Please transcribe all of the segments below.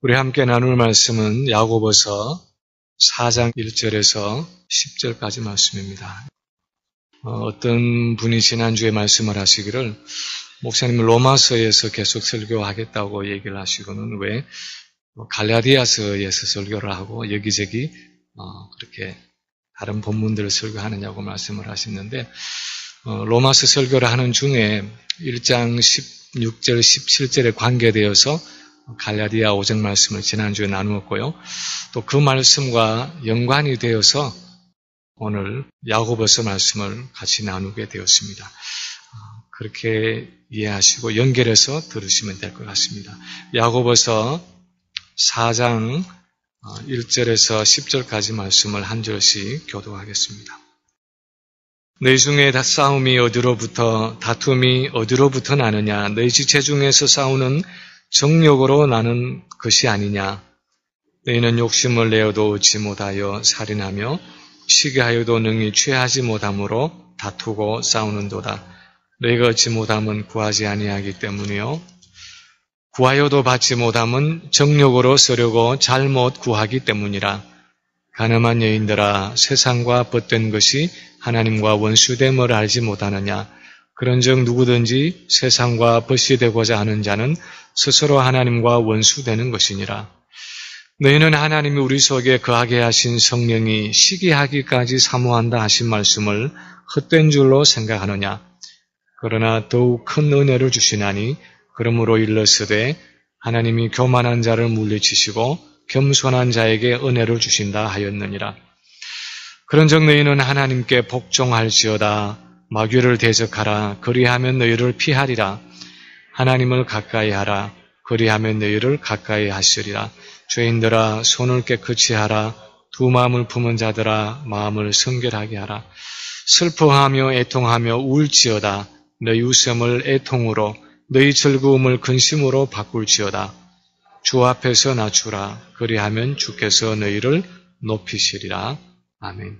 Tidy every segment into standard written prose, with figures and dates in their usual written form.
우리 함께 나눌 말씀은 야고보서 4장 1절에서 10절까지 말씀입니다. 어떤 분이 지난주에 말씀을 하시기를 목사님은 로마서에서 계속 설교하겠다고 얘기를 하시고는 왜 갈라디아서에서 설교를 하고 여기저기 그렇게 다른 본문들을 설교하느냐고 말씀을 하셨는데 로마서 설교를 하는 중에 1장 16절, 17절에 관계되어서 갈라디아 5장 말씀을 지난주에 나누었고요. 또 그 말씀과 연관이 되어서 오늘 야고보서 말씀을 같이 나누게 되었습니다. 그렇게 이해하시고 연결해서 들으시면 될 것 같습니다. 야고보서 4장 1절에서 10절까지 말씀을 한 절씩 교독하겠습니다. 너희 중에 싸움이 어디로부터 다툼이 어디로부터 나느냐? 너희 지체 중에서 싸우는 정욕으로 나는 것이 아니냐? 너희는 욕심을 내어도 얻지 못하여 살인하며 시기하여도 능히 취하지 못함으로 다투고 싸우는도다. 너희가 얻지 못함은 구하지 아니하기 때문이요 구하여도 받지 못함은 정욕으로 쓰려고 잘못 구하기 때문이라. 가늠한 여인들아, 세상과 벗된 것이 하나님과 원수됨을 알지 못하느냐? 그런즉 누구든지 세상과 벗이 되고자 하는 자는 스스로 하나님과 원수되는 것이니라. 너희는 하나님이 우리 속에 거하게 하신 성령이 시기하기까지 사모한다 하신 말씀을 헛된 줄로 생각하느냐? 그러나 더욱 큰 은혜를 주시나니 그러므로 일러스되 하나님이 교만한 자를 물리치시고 겸손한 자에게 은혜를 주신다 하였느니라. 그런즉 너희는 하나님께 복종할지어다. 마귀를 대적하라. 그리하면 너희를 피하리라. 하나님을 가까이 하라. 그리하면 너희를 가까이 하시리라. 죄인들아, 손을 깨끗이 하라. 두 마음을 품은 자들아, 마음을 성결하게 하라. 슬퍼하며 애통하며 울지어다. 너희 웃음을 애통으로, 너희 즐거움을 근심으로 바꿀지어다. 주 앞에서 낮추라. 그리하면 주께서 너희를 높이시리라. 아멘.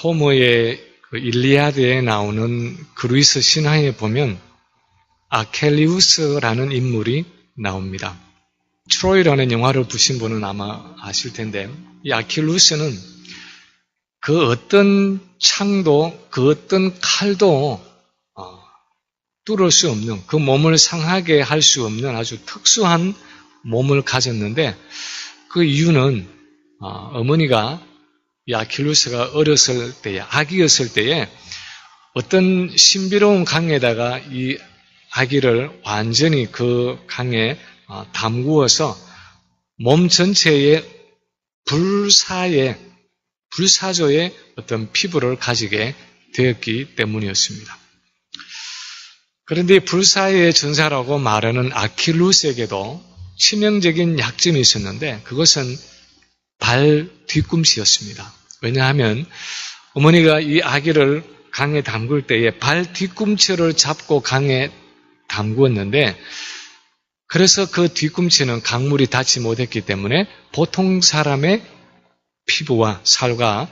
호머의 일리아드에 나오는 그리스 신화에 보면 아켈리우스라는 인물이 나옵니다. 트로이라는 영화를 보신 분은 아마 아실 텐데 이 아킬루스는 그 어떤 창도 그 어떤 칼도 뚫을 수 없는, 그 몸을 상하게 할 수 없는 아주 특수한 몸을 가졌는데 그 이유는 어머니가 이 아킬루스가 어렸을 때에, 아기였을 때에 어떤 신비로운 강에다가 이 아기를 완전히 그 강에 담그어서 몸 전체에 불사조의 어떤 피부를 가지게 되었기 때문이었습니다. 그런데 불사의 전사라고 말하는 아킬루스에게도 치명적인 약점이 있었는데 그것은 발 뒤꿈치였습니다. 왜냐하면 어머니가 이 아기를 강에 담글 때에 발 뒤꿈치를 잡고 강에 담그었는데 그래서 그 뒤꿈치는 강물이 닿지 못했기 때문에 보통 사람의 피부와 살과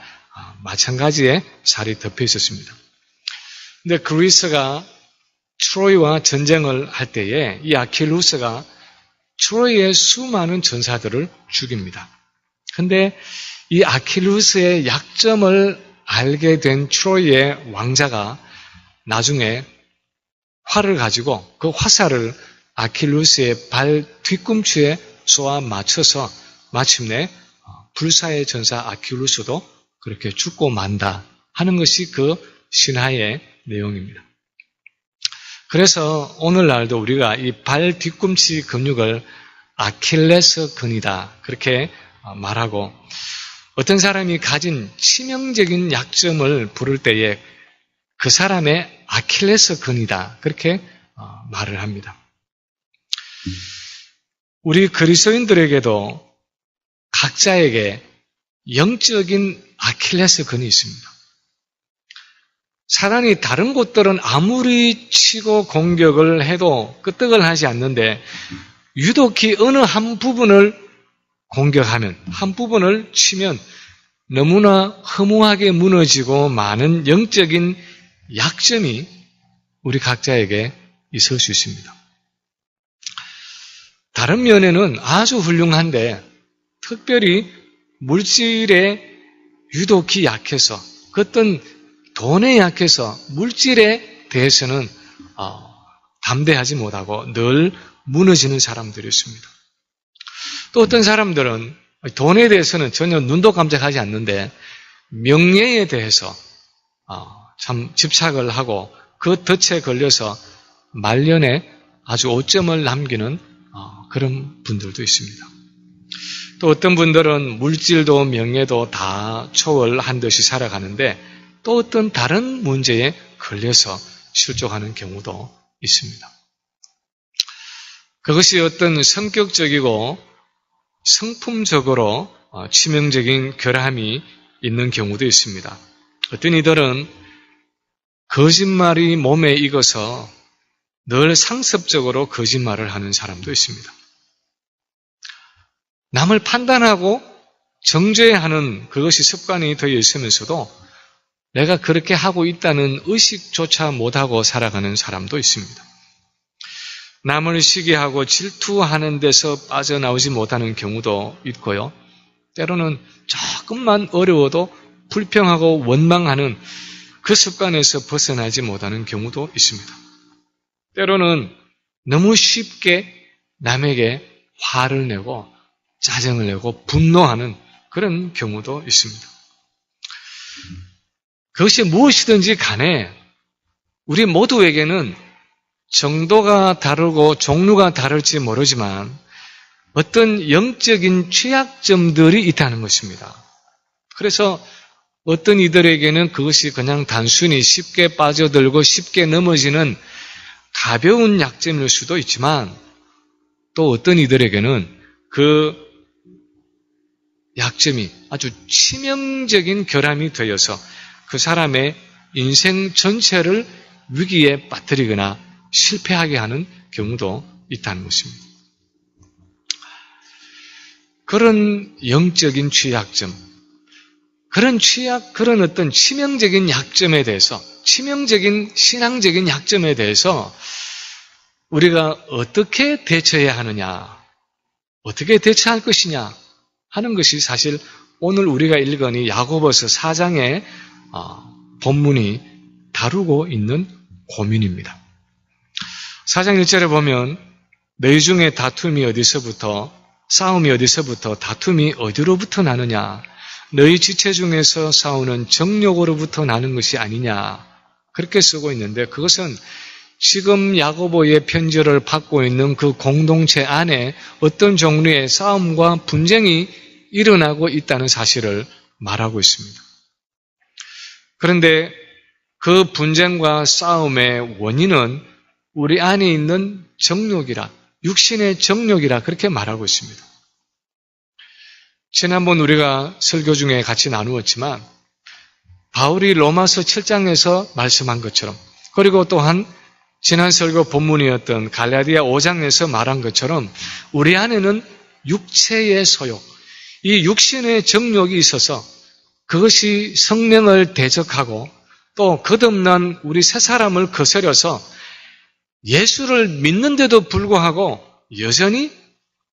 마찬가지의 살이 덮여 있었습니다. 근데 그리스가 트로이와 전쟁을 할 때에 이 아킬루스가 트로이의 수많은 전사들을 죽입니다. 근데 이 아킬루스의 약점을 알게 된 트로이의 왕자가 나중에 활을 가지고 그 화살을 아킬루스의 발 뒤꿈치에 쏘아 맞춰서 마침내 불사의 전사 아킬루스도 그렇게 죽고 만다 하는 것이 그 신화의 내용입니다. 그래서 오늘날도 우리가 이 발 뒤꿈치 근육을 아킬레스 근이다 그렇게 말하고 어떤 사람이 가진 치명적인 약점을 부를 때에 그 사람의 아킬레스 근이다 그렇게 말을 합니다. 우리 그리스도인들에게도 각자에게 영적인 아킬레스 근이 있습니다. 사단이 다른 곳들은 아무리 치고 공격을 해도 끄떡을 하지 않는데 유독히 어느 한 부분을 공격하면, 한 부분을 치면 너무나 허무하게 무너지고 많은 영적인 약점이 우리 각자에게 있을 수 있습니다. 다른 면에는 아주 훌륭한데 특별히 물질에 유독히 약해서 그 어떤 돈에 약해서 물질에 대해서는 담대하지 못하고 늘 무너지는 사람들이 있습니다. 또 어떤 사람들은 돈에 대해서는 전혀 눈도 깜짝하지 않는데 명예에 대해서 참 집착을 하고 그 덫에 걸려서 말년에 아주 오점을 남기는 그런 분들도 있습니다. 또 어떤 분들은 물질도 명예도 다 초월한 듯이 살아가는데 또 어떤 다른 문제에 걸려서 실족하는 경우도 있습니다. 그것이 어떤 성격적이고 성품적으로 치명적인 결함이 있는 경우도 있습니다. 어떤 이들은 거짓말이 몸에 익어서 늘 상습적으로 거짓말을 하는 사람도 있습니다. 남을 판단하고 정죄하는 그것이 습관이 되어 있으면서도 내가 그렇게 하고 있다는 의식조차 못하고 살아가는 사람도 있습니다. 남을 시기하고 질투하는 데서 빠져나오지 못하는 경우도 있고요. 때로는 조금만 어려워도 불평하고 원망하는 그 습관에서 벗어나지 못하는 경우도 있습니다. 때로는 너무 쉽게 남에게 화를 내고 짜증을 내고 분노하는 그런 경우도 있습니다. 그것이 무엇이든지 간에 우리 모두에게는 정도가 다르고 종류가 다를지 모르지만 어떤 영적인 취약점들이 있다는 것입니다. 그래서 어떤 이들에게는 그것이 그냥 단순히 쉽게 빠져들고 쉽게 넘어지는 가벼운 약점일 수도 있지만 또 어떤 이들에게는 그 약점이 아주 치명적인 결함이 되어서 그 사람의 인생 전체를 위기에 빠뜨리거나 실패하게 하는 경우도 있다는 것입니다. 그런 영적인 취약점, 그런 어떤 치명적인 약점에 대해서, 치명적인 신앙적인 약점에 대해서 우리가 어떻게 대처해야 하느냐, 어떻게 대처할 것이냐 하는 것이 사실 오늘 우리가 읽은 이 야고보서 4장의 본문이 다루고 있는 고민입니다. 4장 1절에 보면 너희 중에 다툼이 어디서부터, 싸움이 어디서부터, 다툼이 어디로부터 나느냐, 너희 지체 중에서 싸우는 정욕으로부터 나는 것이 아니냐, 그렇게 쓰고 있는데 그것은 지금 야고보의 편지를 받고 있는 그 공동체 안에 어떤 종류의 싸움과 분쟁이 일어나고 있다는 사실을 말하고 있습니다. 그런데 그 분쟁과 싸움의 원인은 우리 안에 있는 정욕이라, 육신의 정욕이라 그렇게 말하고 있습니다. 지난번 우리가 설교 중에 같이 나누었지만 바울이 로마서 7장에서 말씀한 것처럼, 그리고 또한 지난 설교 본문이었던 갈라디아 5장에서 말한 것처럼 우리 안에는 육체의 소욕, 이 육신의 정욕이 있어서 그것이 성령을 대적하고 또 거듭난 우리 새 사람을 거스려서 예수를 믿는데도 불구하고 여전히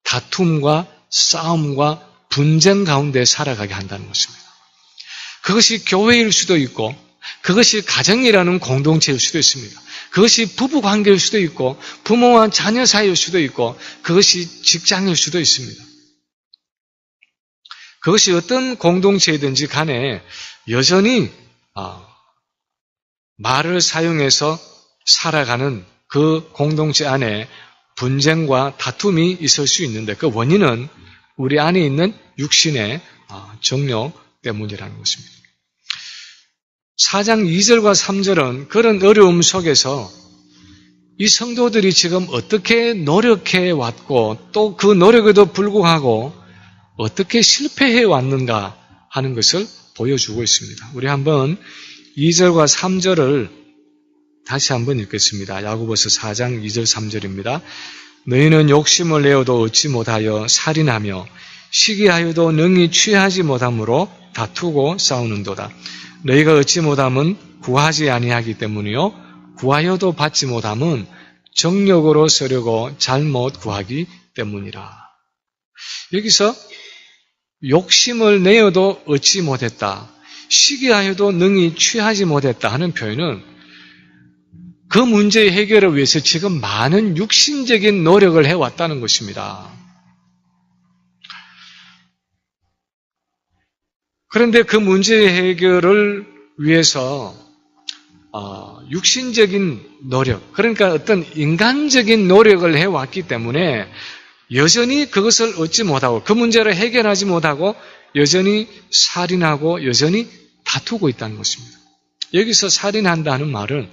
다툼과 싸움과 분쟁 가운데 살아가게 한다는 것입니다. 그것이 교회일 수도 있고 그것이 가정이라는 공동체일 수도 있습니다. 그것이 부부 관계일 수도 있고 부모와 자녀 사이일 수도 있고 그것이 직장일 수도 있습니다. 그것이 어떤 공동체이든지 간에 여전히 말을 사용해서 살아가는 그 공동체 안에 분쟁과 다툼이 있을 수 있는데 그 원인은 우리 안에 있는 육신의 정욕 때문이라는 것입니다. 4장 2절과 3절은 그런 어려움 속에서 이 성도들이 지금 어떻게 노력해 왔고 또 그 노력에도 불구하고 어떻게 실패해 왔는가 하는 것을 보여주고 있습니다. 우리 한번 2절과 3절을 다시 한번 읽겠습니다. 야고보서 4장 2절 3절입니다. 너희는 욕심을 내어도 얻지 못하여 살인하며 시기하여도 능히 취하지 못함으로 다투고 싸우는도다. 너희가 얻지 못함은 구하지 아니하기 때문이요 구하여도 받지 못함은 정욕으로 쓰려고 잘못 구하기 때문이라. 여기서 욕심을 내어도 얻지 못했다, 시기하여도 능히 취하지 못했다 하는 표현은 그 문제의 해결을 위해서 지금 많은 육신적인 노력을 해왔다는 것입니다. 그런데 그 문제의 해결을 위해서 육신적인 노력, 그러니까 어떤 인간적인 노력을 해왔기 때문에 여전히 그것을 얻지 못하고 그 문제를 해결하지 못하고 여전히 살인하고 여전히 다투고 있다는 것입니다. 여기서 살인한다는 말은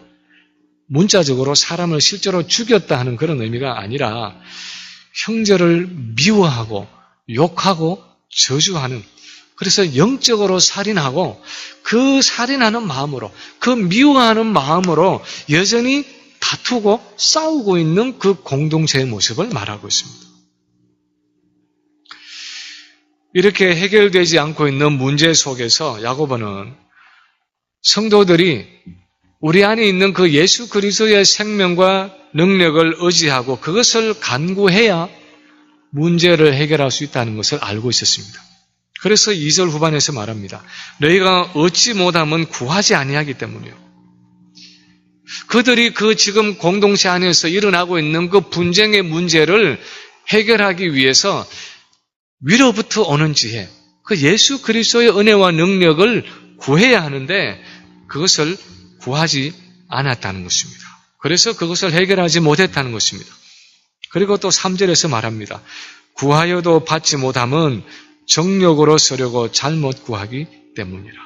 문자적으로 사람을 실제로 죽였다 하는 그런 의미가 아니라 형제를 미워하고 욕하고 저주하는, 그래서 영적으로 살인하고 그 살인하는 마음으로, 그 미워하는 마음으로 여전히 다투고 싸우고 있는 그 공동체의 모습을 말하고 있습니다. 이렇게 해결되지 않고 있는 문제 속에서 야고보는 성도들이 우리 안에 있는 그 예수 그리스도의 생명과 능력을 의지하고 그것을 간구해야 문제를 해결할 수 있다는 것을 알고 있었습니다. 그래서 2절 후반에서 말합니다. 너희가 얻지 못하면 구하지 아니하기 때문이요. 그들이 그 지금 공동체 안에서 일어나고 있는 그 분쟁의 문제를 해결하기 위해서 위로부터 오는 지혜, 그 예수 그리스도의 은혜와 능력을 구해야 하는데 그것을 구하지 않았다는 것입니다. 그래서 그것을 해결하지 못했다는 것입니다. 그리고 또 3절에서 말합니다. 구하여도 받지 못함은 정욕으로 쓰려고 잘못 구하기 때문이라.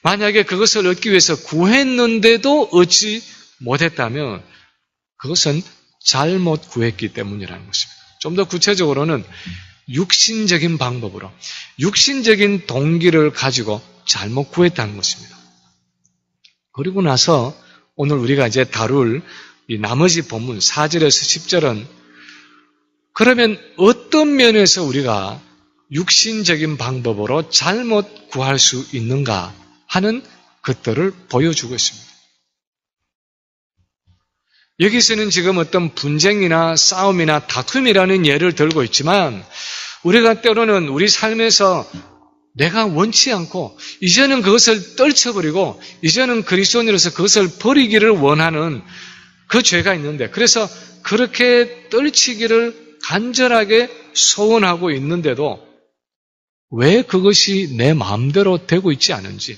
만약에 그것을 얻기 위해서 구했는데도 얻지 못했다면 그것은 잘못 구했기 때문이라는 것입니다. 좀 더 구체적으로는 육신적인 방법으로, 육신적인 동기를 가지고 잘못 구했다는 것입니다. 그리고 나서 오늘 우리가 이제 다룰 이 나머지 본문 4절에서 10절은 그러면 어떤 면에서 우리가 육신적인 방법으로 잘못 구할 수 있는가 하는 것들을 보여주고 있습니다. 여기서는 지금 어떤 분쟁이나 싸움이나 다툼이라는 예를 들고 있지만 우리가 때로는 우리 삶에서 내가 원치 않고 이제는 그것을 떨쳐버리고 이제는 그리스도인으로서 그것을 버리기를 원하는 그 죄가 있는데, 그래서 그렇게 떨치기를 간절하게 소원하고 있는데도 왜 그것이 내 마음대로 되고 있지 않은지,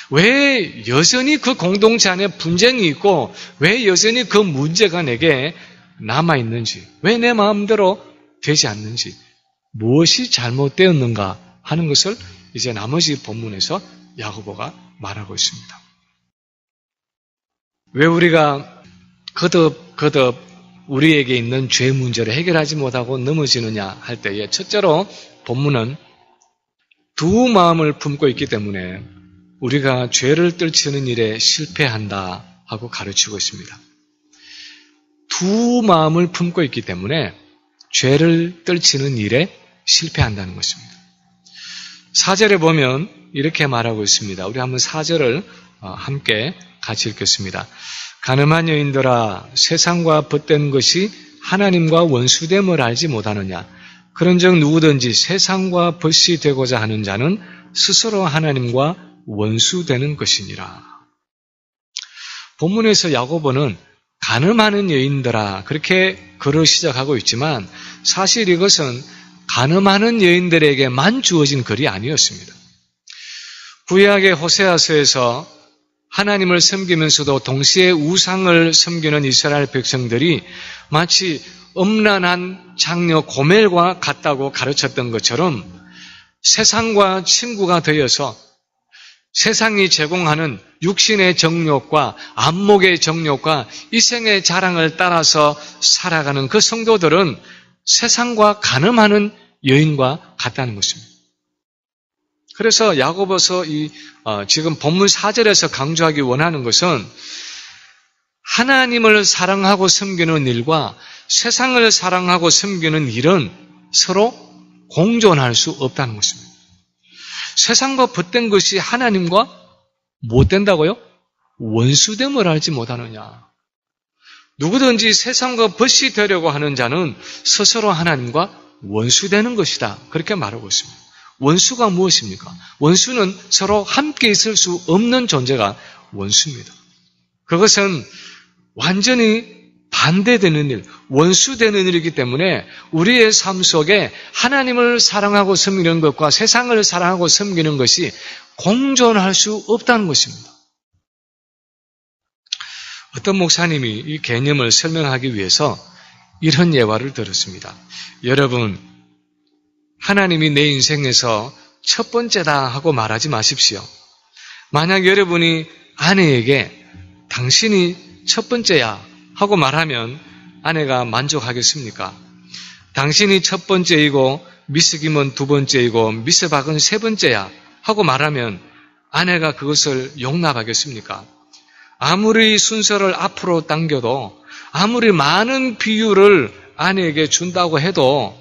왜 여전히 그 공동체 안에 분쟁이 있고 왜 여전히 그 문제가 내게 남아있는지, 왜 내 마음대로 되지 않는지, 무엇이 잘못되었는가 하는 것을 이제 나머지 본문에서 야고보가 말하고 있습니다. 왜 우리가 거듭 우리에게 있는 죄 문제를 해결하지 못하고 넘어지느냐 할 때에 첫째로 본문은 두 마음을 품고 있기 때문에 우리가 죄를 떨치는 일에 실패한다 하고 가르치고 있습니다. 두 마음을 품고 있기 때문에 죄를 떨치는 일에 실패한다는 것입니다. 4절에 보면 이렇게 말하고 있습니다. 우리 한번 4절을 함께 같이 읽겠습니다. 가늠한 여인들아, 세상과 벗된 것이 하나님과 원수됨을 알지 못하느냐? 그런즉 누구든지 세상과 벗이 되고자 하는 자는 스스로 하나님과 원수되는 것이니라. 본문에서 야고보는 간음하는 여인들아 그렇게 글을 시작하고 있지만 사실 이것은 간음하는 여인들에게만 주어진 글이 아니었습니다. 구약의 호세아서에서 하나님을 섬기면서도 동시에 우상을 섬기는 이스라엘 백성들이 마치 음란한 장녀 고멜과 같다고 가르쳤던 것처럼 세상과 친구가 되어서 세상이 제공하는 육신의 정욕과 안목의 정욕과 이생의 자랑을 따라서 살아가는 그 성도들은 세상과 간음하는 여인과 같다는 것입니다. 그래서 야고보서 지금 본문 4절에서 강조하기 원하는 것은 하나님을 사랑하고 섬기는 일과 세상을 사랑하고 섬기는 일은 서로 공존할 수 없다는 것입니다. 세상과 벗된 것이 하나님과 못 된다고요? 원수됨을 알지 못하느냐. 누구든지 세상과 벗이 되려고 하는 자는 스스로 하나님과 원수되는 것이다. 그렇게 말하고 있습니다. 원수가 무엇입니까? 원수는 서로 함께 있을 수 없는 존재가 원수입니다. 그것은 완전히 반대되는 일, 원수되는 일이기 때문에 우리의 삶 속에 하나님을 사랑하고 섬기는 것과 세상을 사랑하고 섬기는 것이 공존할 수 없다는 것입니다. 어떤 목사님이 이 개념을 설명하기 위해서 이런 예화를 들었습니다. 여러분, 하나님이 내 인생에서 첫 번째다 하고 말하지 마십시오. 만약 여러분이 아내에게 당신이 첫 번째야 하고 말하면 아내가 만족하겠습니까? 당신이 첫 번째이고 미스김은 두 번째이고 미스박은 세 번째야 하고 말하면 아내가 그것을 용납하겠습니까? 아무리 순서를 앞으로 당겨도 아무리 많은 비율을 아내에게 준다고 해도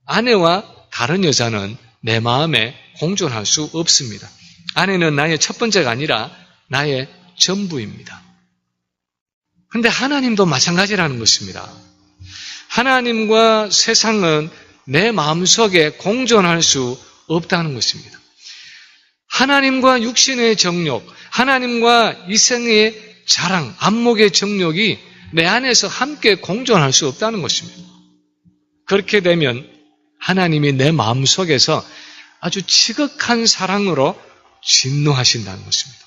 아내와 다른 여자는 내 마음에 공존할 수 없습니다. 아내는 나의 첫 번째가 아니라 나의 전부입니다. 그런데 하나님도 마찬가지라는 것입니다. 하나님과 세상은 내 마음속에 공존할 수 없다는 것입니다. 하나님과 육신의 정욕, 하나님과 이생의 자랑, 안목의 정욕이 내 안에서 함께 공존할 수 없다는 것입니다. 그렇게 되면 하나님이 내 마음속에서 아주 지극한 사랑으로 진노하신다는 것입니다.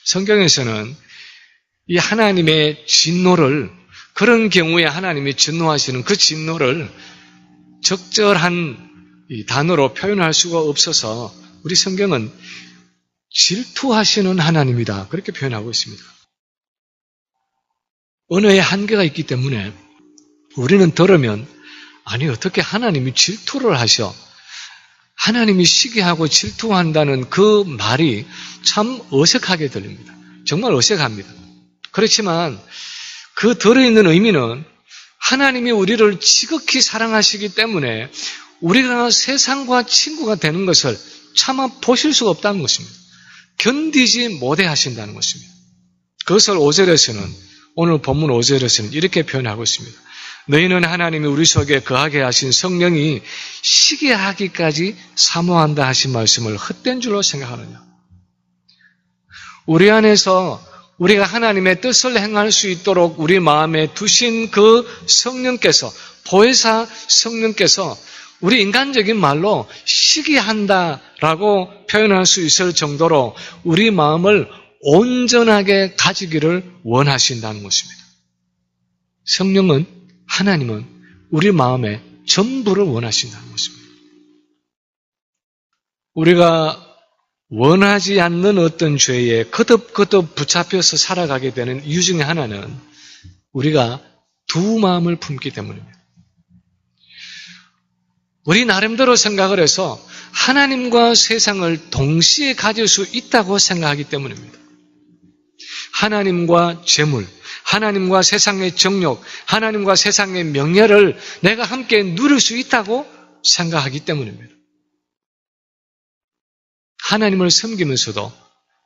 성경에서는 이 하나님의 진노를, 그런 경우에 하나님이 진노하시는 그 진노를 적절한 이 단어로 표현할 수가 없어서 우리 성경은 질투하시는 하나님이다, 그렇게 표현하고 있습니다. 언어에 한계가 있기 때문에 우리는 들으면 아니 어떻게 하나님이 질투를 하셔? 하나님이 시기하고 질투한다는 그 말이 참 어색하게 들립니다. 정말 어색합니다. 그렇지만 그 들어있는 의미는 하나님이 우리를 지극히 사랑하시기 때문에 우리가 세상과 친구가 되는 것을 차마 보실 수가 없다는 것입니다. 견디지 못해 하신다는 것입니다. 그것을 5절에서는, 오늘 본문 5절에서는 이렇게 표현하고 있습니다. 너희는 하나님이 우리 속에 거하게 하신 성령이 시기하기까지 사모한다 하신 말씀을 헛된 줄로 생각하느냐. 우리 안에서 우리가 하나님의 뜻을 행할 수 있도록 우리 마음에 두신 그 성령께서, 보혜사 성령께서 우리 인간적인 말로 시기한다라고 표현할 수 있을 정도로 우리 마음을 온전하게 가지기를 원하신다는 것입니다. 성령은, 하나님은 우리 마음의 전부를 원하신다는 것입니다. 우리가 원하지 않는 어떤 죄에 거듭거듭 붙잡혀서 살아가게 되는 이유 중에 하나는 우리가 두 마음을 품기 때문입니다. 우리 나름대로 생각을 해서 하나님과 세상을 동시에 가질 수 있다고 생각하기 때문입니다. 하나님과 재물, 하나님과 세상의 정욕, 하나님과 세상의 명예를 내가 함께 누릴 수 있다고 생각하기 때문입니다. 하나님을 섬기면서도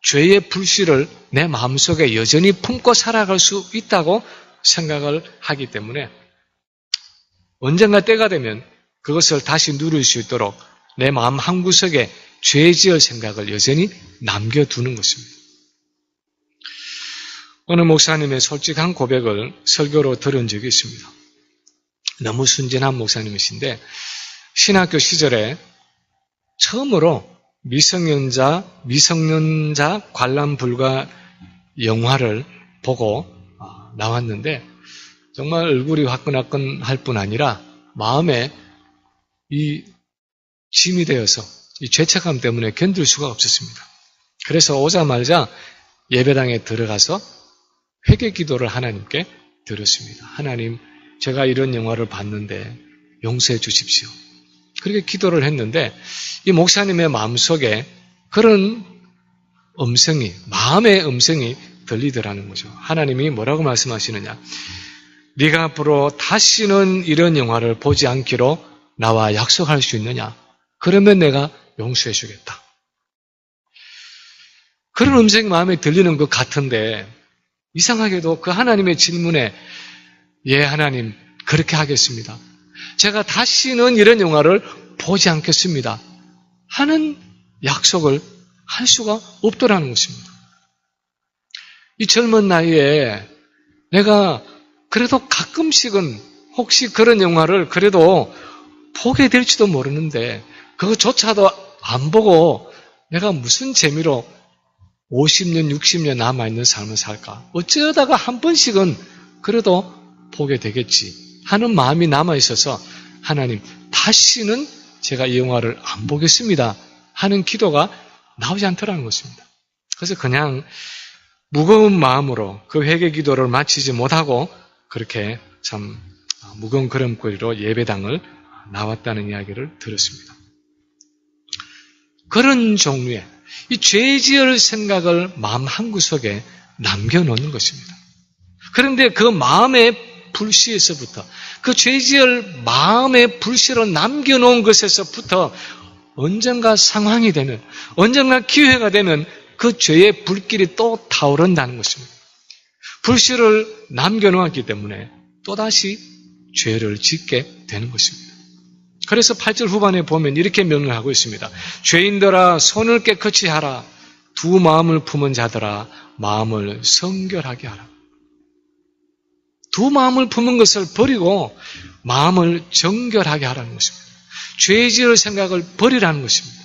죄의 불씨를 내 마음속에 여전히 품고 살아갈 수 있다고 생각을 하기 때문에 언젠가 때가 되면 그것을 다시 누릴 수 있도록 내 마음 한구석에 죄 지을 생각을 여전히 남겨두는 것입니다. 어느 목사님의 솔직한 고백을 설교로 들은 적이 있습니다. 너무 순진한 목사님이신데 신학교 시절에 처음으로 미성년자 관람 불가 영화를 보고 나왔는데 정말 얼굴이 화끈화끈할 뿐 아니라 마음에 이 짐이 되어서 이 죄책감 때문에 견딜 수가 없었습니다. 그래서 오자마자 예배당에 들어가서 회개 기도를 하나님께 드렸습니다. 하나님, 제가 이런 영화를 봤는데 용서해 주십시오. 그렇게 기도를 했는데 이 목사님의 마음속에 그런 음성이, 마음의 음성이 들리더라는 거죠. 하나님이 뭐라고 말씀하시느냐. 네가 앞으로 다시는 이런 영화를 보지 않기로 나와 약속할 수 있느냐. 그러면 내가 용서해 주겠다. 그런 음성이 마음에 들리는 것 같은데 이상하게도 그 하나님의 질문에 예, 하나님, 그렇게 하겠습니다. 제가 다시는 이런 영화를 보지 않겠습니다. 하는 약속을 할 수가 없더라는 것입니다. 이 젊은 나이에 내가 그래도 가끔씩은 혹시 그런 영화를 그래도 보게 될지도 모르는데 그것조차도 안 보고 내가 무슨 재미로 50년, 60년 남아있는 삶을 살까? 어쩌다가 한 번씩은 그래도 보게 되겠지 하는 마음이 남아있어서 하나님, 다시는 제가 이 영화를 안 보겠습니다 하는 기도가 나오지 않더라는 것입니다. 그래서 그냥 무거운 마음으로 그 회개 기도를 마치지 못하고 그렇게 참 무거운 걸음걸이로 예배당을 나왔다는 이야기를 들었습니다. 그런 종류의 이 죄 지을 생각을 마음 한구석에 남겨놓는 것입니다. 그런데 그 마음의 불씨에서부터 그 죄 지을 마음의 불씨로 남겨놓은 것에서부터 언젠가 상황이 되면 언젠가 기회가 되면 그 죄의 불길이 또 타오른다는 것입니다. 불씨를 남겨놓았기 때문에 또다시 죄를 짓게 되는 것입니다. 그래서 8절 후반에 보면 이렇게 명령하고 있습니다. 죄인들아 손을 깨끗이 하라. 두 마음을 품은 자들아 마음을 성결하게 하라. 두 마음을 품은 것을 버리고 마음을 정결하게 하라는 것입니다. 죄 지을 생각을 버리라는 것입니다.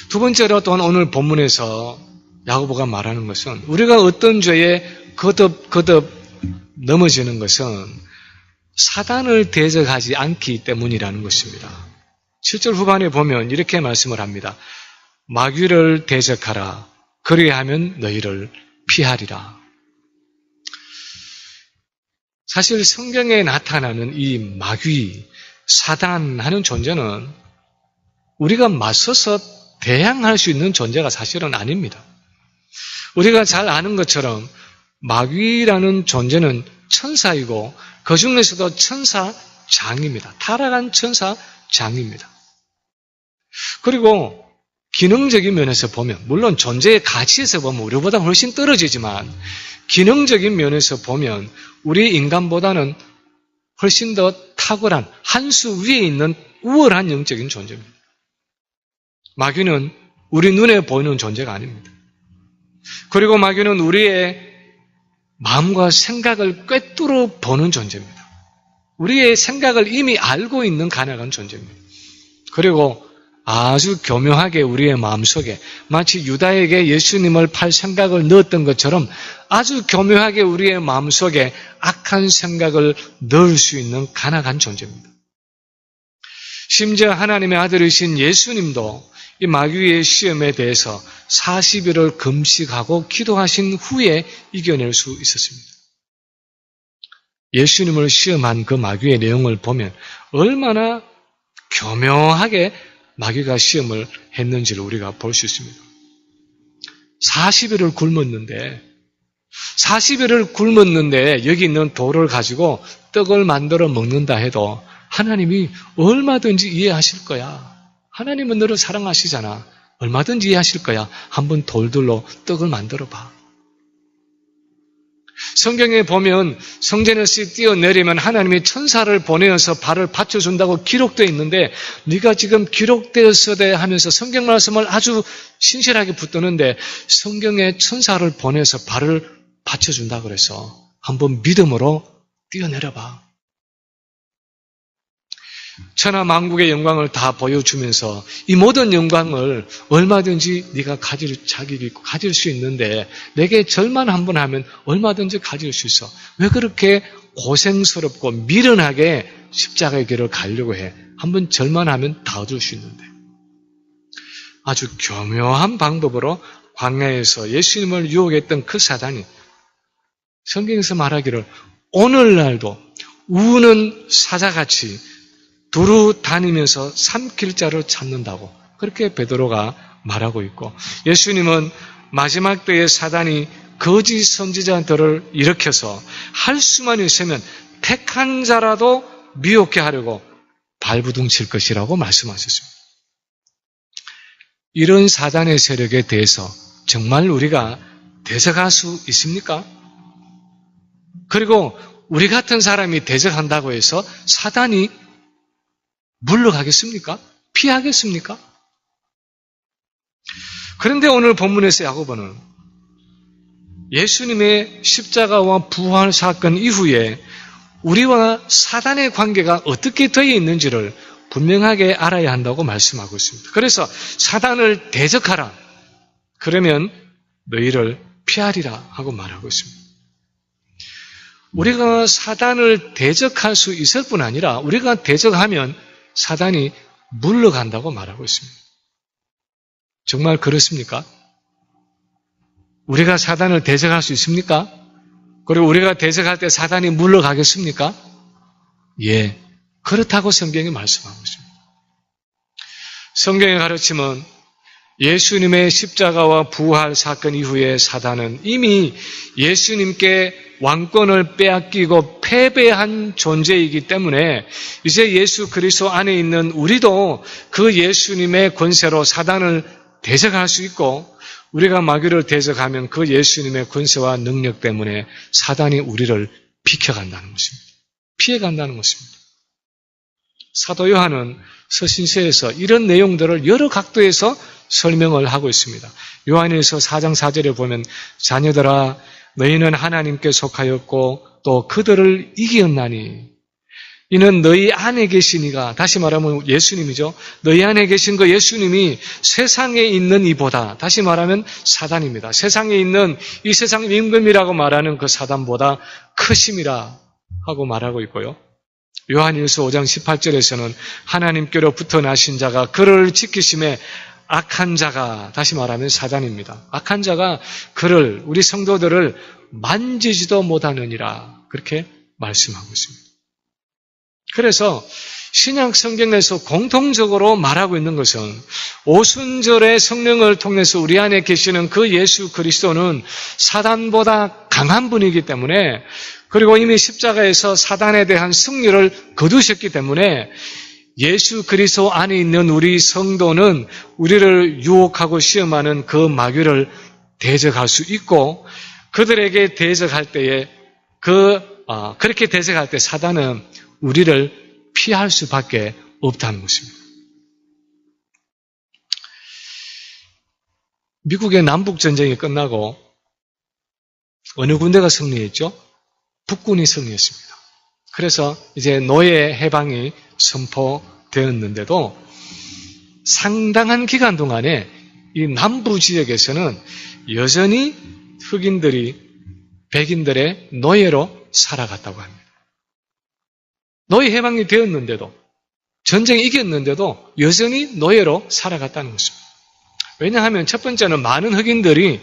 두 번째로 또한 오늘 본문에서 야고보가 말하는 것은 우리가 어떤 죄에 거듭 넘어지는 것은 사단을 대적하지 않기 때문이라는 것입니다. 7절 후반에 보면 이렇게 말씀을 합니다. 마귀를 대적하라. 그리하면 너희를 피하리라. 사실 성경에 나타나는 이 마귀, 사단 하는 존재는 우리가 맞서서 대항할 수 있는 존재가 사실은 아닙니다. 우리가 잘 아는 것처럼 마귀라는 존재는 천사이고 그 중에서도 천사장입니다. 타락한 천사장입니다. 그리고 기능적인 면에서 보면 물론 존재의 가치에서 보면 우리보다 훨씬 떨어지지만 기능적인 면에서 보면 우리 인간보다는 훨씬 더 탁월한 한 수 위에 있는 우월한 영적인 존재입니다. 마귀는 우리 눈에 보이는 존재가 아닙니다. 그리고 마귀는 우리의 마음과 생각을 꿰뚫어 보는 존재입니다. 우리의 생각을 이미 알고 있는 가능한 존재입니다. 그리고 아주 교묘하게 우리의 마음속에 마치 유다에게 예수님을 팔 생각을 넣었던 것처럼 아주 교묘하게 우리의 마음속에 악한 생각을 넣을 수 있는 가능한 존재입니다. 심지어 하나님의 아들이신 예수님도 이 마귀의 시험에 대해서 40일을 금식하고 기도하신 후에 이겨낼 수 있었습니다. 예수님을 시험한 그 마귀의 내용을 보면 얼마나 교묘하게 마귀가 시험을 했는지를 우리가 볼 수 있습니다. 40일을 굶었는데 여기 있는 돌을 가지고 떡을 만들어 먹는다 해도 하나님이 얼마든지 이해하실 거야. 하나님은 너를 사랑하시잖아. 얼마든지 이해하실 거야. 한번 돌들로 떡을 만들어 봐. 성경에 보면 성전에서 뛰어내리면 하나님이 천사를 보내어서 발을 받쳐준다고 기록되어 있는데 네가 지금 기록되었어야 하면서 성경 말씀을 아주 신실하게 붙드는데 성경에 천사를 보내서 발을 받쳐준다 그래서 한번 믿음으로 뛰어내려봐. 천하만국의 영광을 다 보여주면서 이 모든 영광을 얼마든지 네가 가질 자격이 있고 가질 수 있는데 내게 절만 한번 하면 얼마든지 가질 수 있어. 왜 그렇게 고생스럽고 미련하게 십자가의 길을 가려고 해? 한번 절만 하면 다 얻을 수 있는데. 아주 교묘한 방법으로 광야에서 예수님을 유혹했던 그 사단이 성경에서 말하기를 오늘날도 우는 사자같이 두루 다니면서 삼킬 자를 찾는다고 그렇게 베드로가 말하고 있고 예수님은 마지막 때에 사단이 거짓 선지자들을 일으켜서 할 수만 있으면 택한 자라도 미혹해 하려고 발부둥칠 것이라고 말씀하셨습니다. 이런 사단의 세력에 대해서 정말 우리가 대적할 수 있습니까? 그리고 우리 같은 사람이 대적한다고 해서 사단이 물러가겠습니까? 피하겠습니까? 그런데 오늘 본문에서 야고보는 예수님의 십자가와 부활 사건 이후에 우리와 사단의 관계가 어떻게 되어 있는지를 분명하게 알아야 한다고 말씀하고 있습니다. 그래서 사단을 대적하라. 그러면 너희를 피하리라 하고 말하고 있습니다. 우리가 사단을 대적할 수 있을 뿐 아니라 우리가 대적하면 사단이 물러간다고 말하고 있습니다. 정말 그렇습니까? 우리가 사단을 대적할 수 있습니까? 그리고 우리가 대적할 때 사단이 물러가겠습니까? 예, 그렇다고 성경이 말씀하고 있습니다. 성경의 가르침은 예수님의 십자가와 부활 사건 이후에 사단은 이미 예수님께 왕권을 빼앗기고 패배한 존재이기 때문에 이제 예수 그리스도 안에 있는 우리도 그 예수님의 권세로 사단을 대적할 수 있고 우리가 마귀를 대적하면 그 예수님의 권세와 능력 때문에 사단이 우리를 비켜간다는 것입니다. 피해간다는 것입니다. 사도 요한은 서신서에서 이런 내용들을 여러 각도에서 설명을 하고 있습니다. 요한일서 4장 4절에 보면 자녀들아 너희는 하나님께 속하였고 또 그들을 이기었나니 이는 너희 안에 계신 이가, 다시 말하면 예수님이죠. 너희 안에 계신 그 예수님이 세상에 있는 이보다, 다시 말하면 사단입니다. 세상에 있는 이 세상 임금이라고 말하는 그 사단보다 크심이라 하고 말하고 있고요. 요한일서 5장 18절에서는 하나님께로부터 나신 자가 그를 지키심에 악한 자가, 다시 말하면 사단입니다. 악한 자가 그를, 우리 성도들을 만지지도 못하느니라 그렇게 말씀하고 있습니다. 그래서 신약 성경에서 공통적으로 말하고 있는 것은 오순절의 성령을 통해서 우리 안에 계시는 그 예수 그리스도는 사단보다 강한 분이기 때문에, 그리고 이미 십자가에서 사단에 대한 승리를 거두셨기 때문에 예수 그리스도 안에 있는 우리 성도는 우리를 유혹하고 시험하는 그 마귀를 대적할 수 있고, 그들에게 대적할 때에 그렇게 대적할 때 사단은 우리를 피할 수밖에 없다는 것입니다. 미국의 남북전쟁이 끝나고 어느 군대가 승리했죠? 북군이 승리했습니다. 그래서 이제 노예 해방이 선포되었는데도 상당한 기간 동안에 이 남부 지역에서는 여전히 흑인들이 백인들의 노예로 살아갔다고 합니다. 노예 해방이 되었는데도, 전쟁이 이겼는데도 여전히 노예로 살아갔다는 것입니다. 왜냐하면 첫 번째는 많은 흑인들이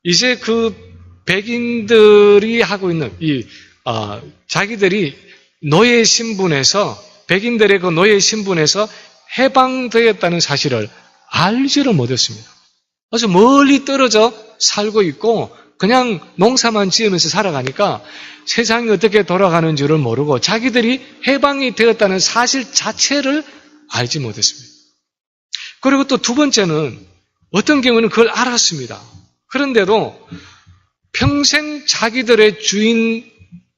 이제 그 백인들이 하고 있는 자기들이 노예 신분에서, 백인들의 그 노예 신분에서 해방되었다는 사실을 알지를 못했습니다. 아주 멀리 떨어져 살고 있고 그냥 농사만 지으면서 살아가니까 세상이 어떻게 돌아가는지를 모르고 자기들이 해방이 되었다는 사실 자체를 알지 못했습니다. 그리고 또 두 번째는 어떤 경우는 그걸 알았습니다. 그런데도 평생 자기들의 주인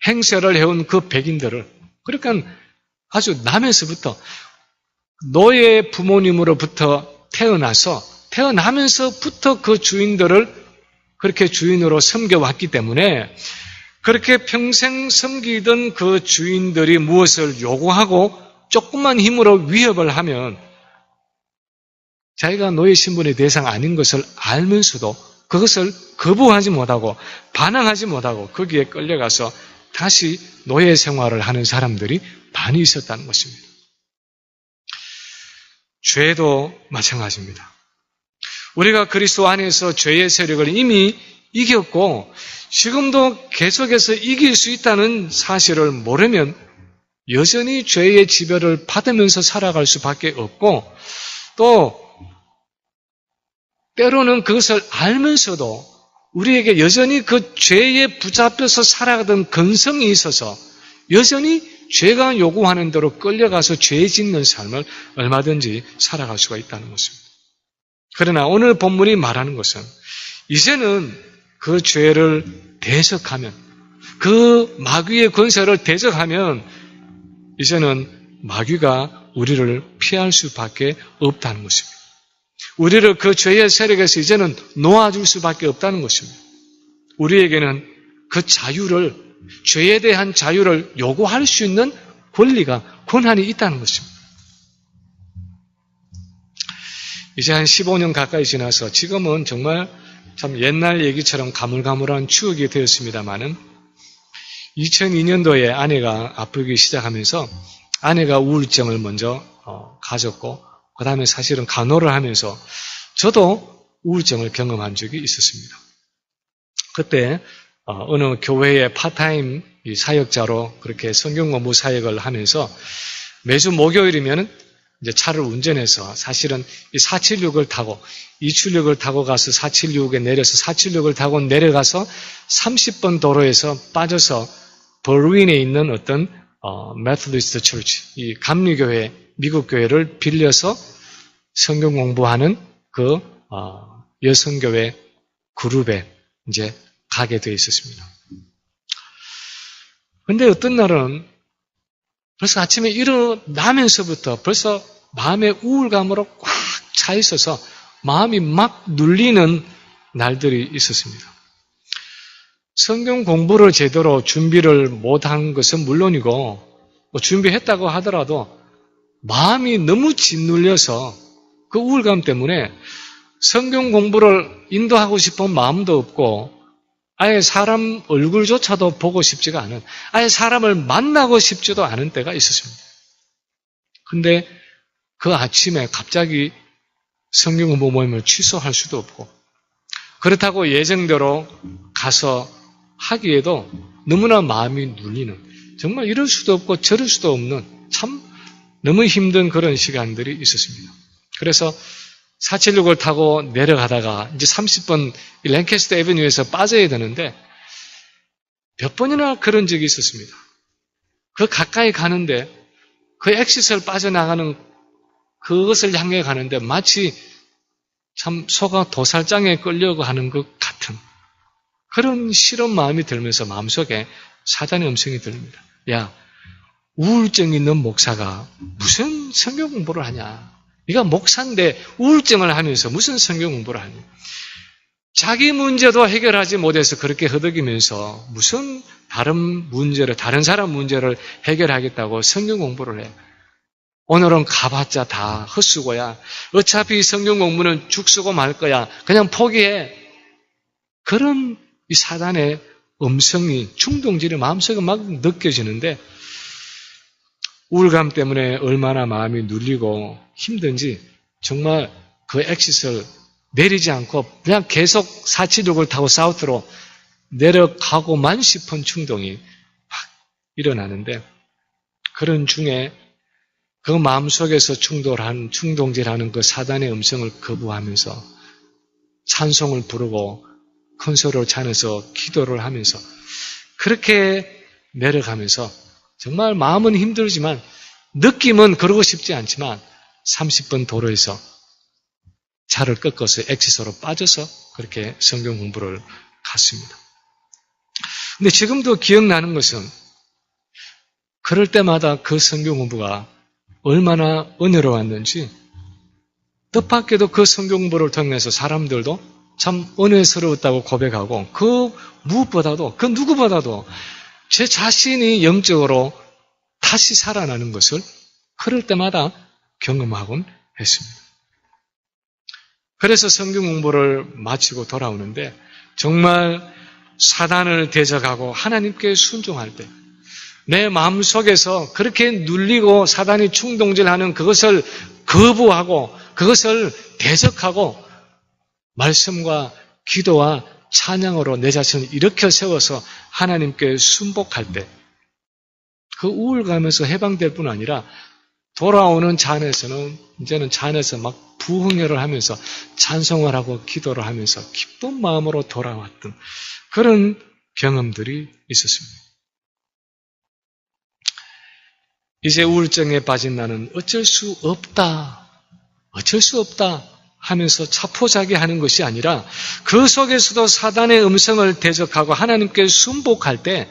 행세를 해온 그 백인들을, 그러니까 아주 남에서부터 노예 부모님으로부터 태어나면서부터 그 주인들을 그렇게 주인으로 섬겨왔기 때문에 그렇게 평생 섬기던 그 주인들이 무엇을 요구하고 조금만 힘으로 위협을 하면 자기가 노예 신분의 대상 아닌 것을 알면서도 그것을 거부하지 못하고 반항하지 못하고 거기에 끌려가서 다시 노예 생활을 하는 사람들이 많이 있었다는 것입니다. 죄도 마찬가지입니다. 우리가 그리스도 안에서 죄의 세력을 이미 이겼고 지금도 계속해서 이길 수 있다는 사실을 모르면 여전히 죄의 지배를 받으면서 살아갈 수밖에 없고, 또 때로는 그것을 알면서도 우리에게 여전히 그 죄에 붙잡혀서 살아가던 근성이 있어서 여전히 죄가 요구하는 대로 끌려가서 죄 짓는 삶을 얼마든지 살아갈 수가 있다는 것입니다. 그러나 오늘 본문이 말하는 것은 이제는 그 죄를 대적하면, 그 마귀의 권세를 대적하면 이제는 마귀가 우리를 피할 수밖에 없다는 것입니다. 우리를 그 죄의 세력에서 이제는 놓아줄 수밖에 없다는 것입니다. 우리에게는 그 자유를, 죄에 대한 자유를 요구할 수 있는 권한이 있다는 것입니다. 이제 한 15년 가까이 지나서 지금은 정말 참 옛날 얘기처럼 가물가물한 추억이 되었습니다마는 2002년도에 아내가 아프기 시작하면서 아내가 우울증을 먼저 가졌고 그 다음에 사실은 간호를 하면서 저도 우울증을 경험한 적이 있었습니다. 그때 어느 교회의 파타임 사역자로 그렇게 성경 공부 사역을 하면서 매주 목요일이면 이제 차를 운전해서 사실은 이 476을 타고 이출역을 타고 가서 476에 내려서 476을 타고 내려가서 30번 도로에서 빠져서 버루인에 있는 어떤 메토디스트 처치, 이 감리교회, 미국 교회를 빌려서 성경 공부하는 그 여성교회 그룹에 이제 가게 되어 있었습니다. 그런데 어떤 날은 벌써 아침에 일어나면서부터 벌써 마음의 우울감으로 꽉 차 있어서 마음이 막 눌리는 날들이 있었습니다. 성경 공부를 제대로 준비를 못한 것은 물론이고 준비했다고 하더라도 마음이 너무 짓눌려서 그 우울감 때문에 성경 공부를 인도하고 싶은 마음도 없고 아예 사람 얼굴조차도 보고 싶지가 않은, 아예 사람을 만나고 싶지도 않은 때가 있었습니다. 근데 그 아침에 갑자기 성경 공부 모임을 취소할 수도 없고 그렇다고 예정대로 가서 하기에도 너무나 마음이 눌리는, 정말 이럴 수도 없고 저럴 수도 없는 참 너무 힘든 그런 시간들이 있었습니다. 그래서 476을 타고 내려가다가 이제 30번 랭캐스터 애비뉴에서 빠져야 되는데 몇 번이나 그런 적이 있었습니다. 그 가까이 가는데 그 엑시스를 빠져나가는 그것을 향해 가는데 마치 참 소가 도살장에 끌려고 하는 것 같은 그런 싫은 마음이 들면서 마음속에 사단의 음성이 들립니다. 야, 우울증 있는 목사가 무슨 성경 공부를 하냐? 네가 목사인데 우울증을 하면서 무슨 성경 공부를 하냐? 자기 문제도 해결하지 못해서 그렇게 허덕이면서 무슨 다른 사람 문제를 해결하겠다고 성경 공부를 해. 오늘은 가봤자 다 헛수고야. 어차피 성경 공부는 죽 쓰고 말 거야. 그냥 포기해. 그런 이 사단의 음성이, 충동질이 마음속에 막 느껴지는데 우울감 때문에 얼마나 마음이 눌리고 힘든지 정말 그 엑시스를 내리지 않고 그냥 계속 476을 타고 사우트로 내려가고만 싶은 충동이 막 일어나는데 그런 중에 그 마음속에서 충동질하는 그 사단의 음성을 거부하면서 찬송을 부르고 큰 소리로 찬해서 기도를 하면서 그렇게 내려가면서 정말 마음은 힘들지만 느낌은 그러고 싶지 않지만 30번 도로에서 차를 꺾어서 엑시스로 빠져서 그렇게 성경 공부를 갔습니다. 근데 지금도 기억나는 것은 그럴 때마다 그 성경 공부가 얼마나 은혜로웠는지 뜻밖에도 그 성경 공부를 통해서 사람들도 참 은혜스러웠다고 고백하고 그 무엇보다도 그 누구보다도 제 자신이 영적으로 다시 살아나는 것을 그럴 때마다 경험하곤 했습니다. 그래서 성경 공부를 마치고 돌아오는데 정말 사단을 대적하고 하나님께 순종할 때 내 마음속에서 그렇게 눌리고 사단이 충동질하는 그것을 거부하고 그것을 대적하고 말씀과 기도와 찬양으로 내 자신을 일으켜 세워서 하나님께 순복할 때 그 우울감에서 해방될 뿐 아니라 돌아오는 차 안에서는 이제는 차 안에서 막 부흥회를 하면서 찬송을 하고 기도를 하면서 기쁜 마음으로 돌아왔던 그런 경험들이 있었습니다. 이제 우울증에 빠진 나는 어쩔 수 없다 하면서 자포자기하는 것이 아니라 그 속에서도 사단의 음성을 대적하고 하나님께 순복할 때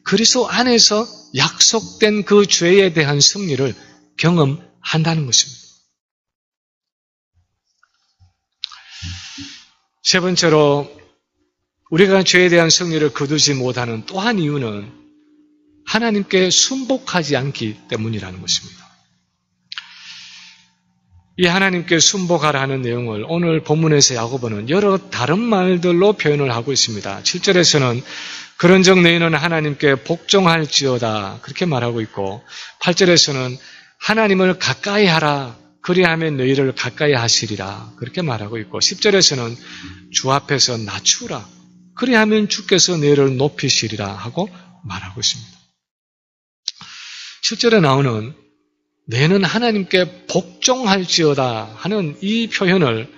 그리스도 안에서 약속된 그 죄에 대한 승리를 경험한다는 것입니다. 세 번째로 우리가 죄에 대한 승리를 거두지 못하는 또 한 이유는 하나님께 순복하지 않기 때문이라는 것입니다. 이 하나님께 순복하라 하는 내용을 오늘 본문에서 야고보는 여러 다른 말들로 표현을 하고 있습니다. 7절에서는 그런즉 너희는 하나님께 복종할지어다 그렇게 말하고 있고 8절에서는 하나님을 가까이 하라 그리하면 너희를 가까이 하시리라 그렇게 말하고 있고 10절에서는 주 앞에서 낮추라 그리하면 주께서 너희를 높이시리라 하고 말하고 있습니다. 7절에 나오는 너희는 하나님께 복종할지어다 하는 이 표현을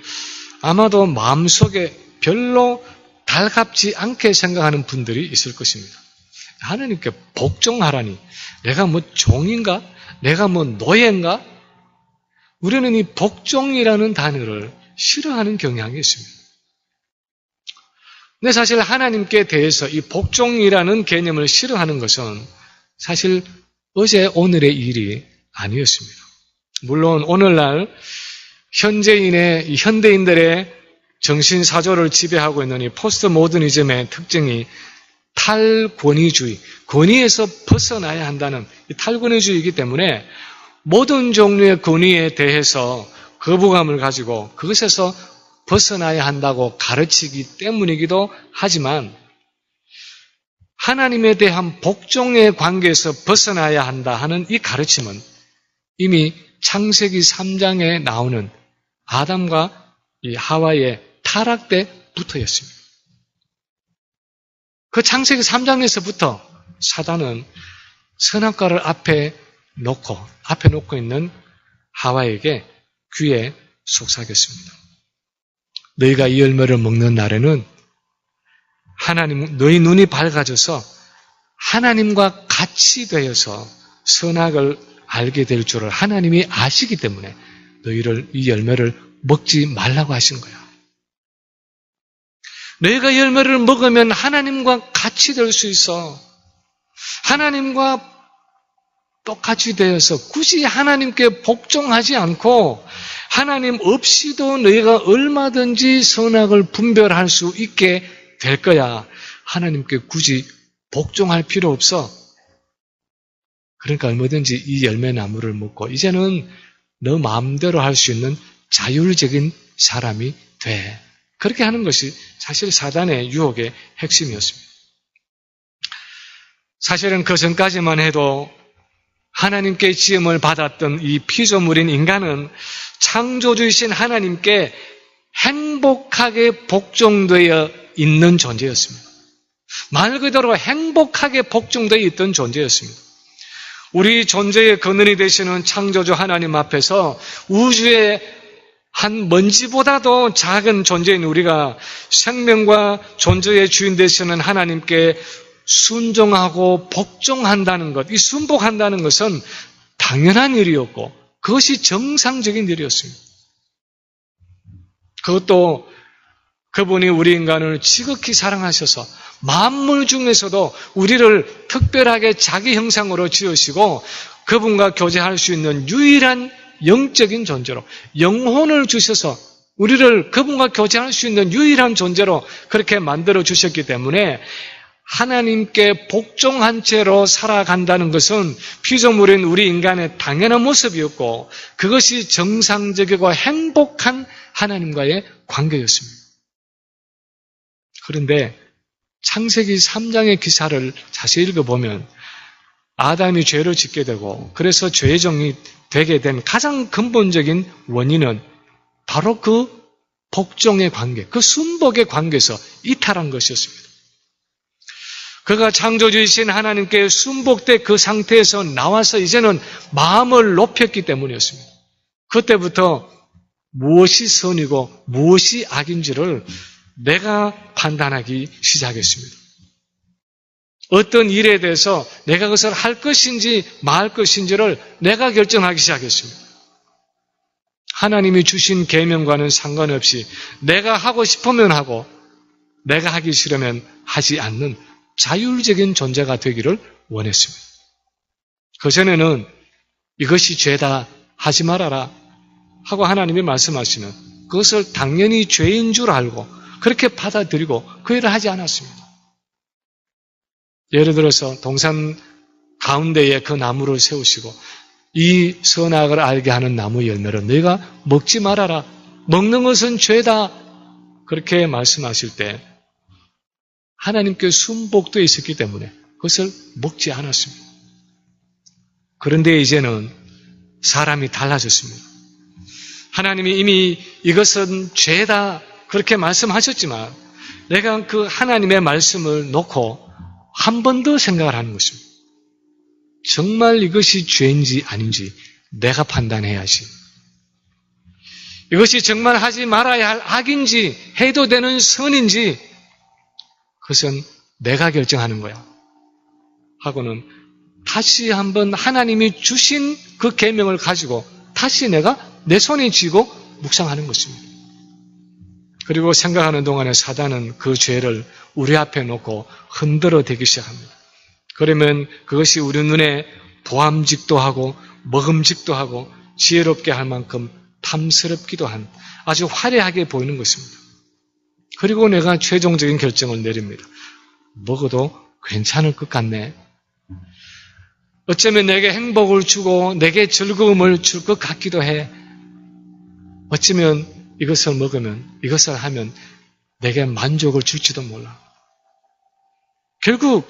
아마도 마음속에 별로 달갑지 않게 생각하는 분들이 있을 것입니다. 하나님께 복종하라니 내가 뭐 종인가? 내가 뭐 노예인가? 우리는 이 복종이라는 단어를 싫어하는 경향이 있습니다. 근데 사실 하나님께 대해서 이 복종이라는 개념을 싫어하는 것은 사실 어제 오늘의 일이 아니었습니다. 물론 오늘날 현대인들의 정신사조를 지배하고 있는 이 포스트 모더니즘의 특징이 탈권위주의, 권위에서 벗어나야 한다는 이 탈권위주의이기 때문에 모든 종류의 권위에 대해서 거부감을 가지고 그것에서 벗어나야 한다고 가르치기 때문이기도 하지만 하나님에 대한 복종의 관계에서 벗어나야 한다 하는 이 가르침은 이미 창세기 3장에 나오는 아담과 이 하와의 타락 때부터였습니다. 그 창세기 3장에서부터 사단은 선악과를 앞에 놓고 있는 하와에게 귀에 속삭였습니다. 너희가 이 열매를 먹는 날에는 너희 눈이 밝아져서 하나님과 같이 되어서 선악을 알게 될 줄을 하나님이 아시기 때문에 너희를 이 열매를 먹지 말라고 하신 거야. 너희가 이 열매를 먹으면 하나님과 같이 될 수 있어. 하나님과 똑같이 되어서 굳이 하나님께 복종하지 않고 하나님 없이도 너희가 얼마든지 선악을 분별할 수 있게 될 거야. 하나님께 굳이 복종할 필요 없어. 그러니까 얼마든지 이 열매나무를 먹고 이제는 너 마음대로 할 수 있는 자율적인 사람이 돼. 그렇게 하는 것이 사실 사단의 유혹의 핵심이었습니다. 사실은 그 전까지만 해도 하나님께 지음을 받았던 이 피조물인 인간은 창조주이신 하나님께 행복하게 복종되어 있는 존재였습니다. 말 그대로 행복하게 복종되어 있던 존재였습니다. 우리 존재의 근원이 되시는 창조주 하나님 앞에서 우주의 한 먼지보다도 작은 존재인 우리가 생명과 존재의 주인 되시는 하나님께 순종하고 복종한다는 것, 이 순복한다는 것은 당연한 일이었고 그것이 정상적인 일이었습니다. 그것도 그분이 우리 인간을 지극히 사랑하셔서 만물 중에서도 우리를 특별하게 자기 형상으로 지으시고 그분과 교제할 수 있는 유일한 영적인 존재로 영혼을 주셔서 우리를 그분과 교제할 수 있는 유일한 존재로 그렇게 만들어 주셨기 때문에 하나님께 복종한 채로 살아간다는 것은 피조물인 우리 인간의 당연한 모습이었고 그것이 정상적이고 행복한 하나님과의 관계였습니다. 그런데 창세기 3장의 기사를 자세히 읽어보면 아담이 죄를 짓게 되고 그래서 죄의 종이 되게 된 가장 근본적인 원인은 바로 그 복종의 관계, 그 순복의 관계에서 이탈한 것이었습니다. 그가 창조주이신 하나님께 순복된 그 상태에서 나와서 이제는 마음을 높였기 때문이었습니다. 그때부터 무엇이 선이고 무엇이 악인지를 내가 판단하기 시작했습니다. 어떤 일에 대해서 내가 그것을 할 것인지 말 것인지를 내가 결정하기 시작했습니다. 하나님이 주신 계명과는 상관없이 내가 하고 싶으면 하고 내가 하기 싫으면 하지 않는 자율적인 존재가 되기를 원했습니다. 그전에는 이것이 죄다 하지 말아라 하고 하나님이 말씀하시면 그것을 당연히 죄인 줄 알고 그렇게 받아들이고 그 일을 하지 않았습니다. 예를 들어서 동산 가운데에 그 나무를 세우시고 이 선악을 알게 하는 나무 열매를 너희가 먹지 말아라. 먹는 것은 죄다. 그렇게 말씀하실 때 하나님께 순복되어 있었기 때문에 그것을 먹지 않았습니다. 그런데 이제는 사람이 달라졌습니다. 하나님이 이미 이것은 죄다 그렇게 말씀하셨지만 내가 그 하나님의 말씀을 놓고 한 번 더 생각을 하는 것입니다. 정말 이것이 죄인지 아닌지 내가 판단해야지. 이것이 정말 하지 말아야 할 악인지 해도 되는 선인지 그것은 내가 결정하는 거야. 하고는 다시 한번 하나님이 주신 그 계명을 가지고 다시 내가 내 손에 쥐고 묵상하는 것입니다. 그리고 생각하는 동안에 사단은 그 죄를 우리 앞에 놓고 흔들어 대기 시작합니다. 그러면 그것이 우리 눈에 보암직도 하고 먹음직도 하고 지혜롭게 할 만큼 탐스럽기도 한 아주 화려하게 보이는 것입니다. 그리고 내가 최종적인 결정을 내립니다. 먹어도 괜찮을 것 같네. 어쩌면 내게 행복을 주고 내게 즐거움을 줄 것 같기도 해. 어쩌면 이것을 먹으면, 이것을 하면 내게 만족을 줄지도 몰라. 결국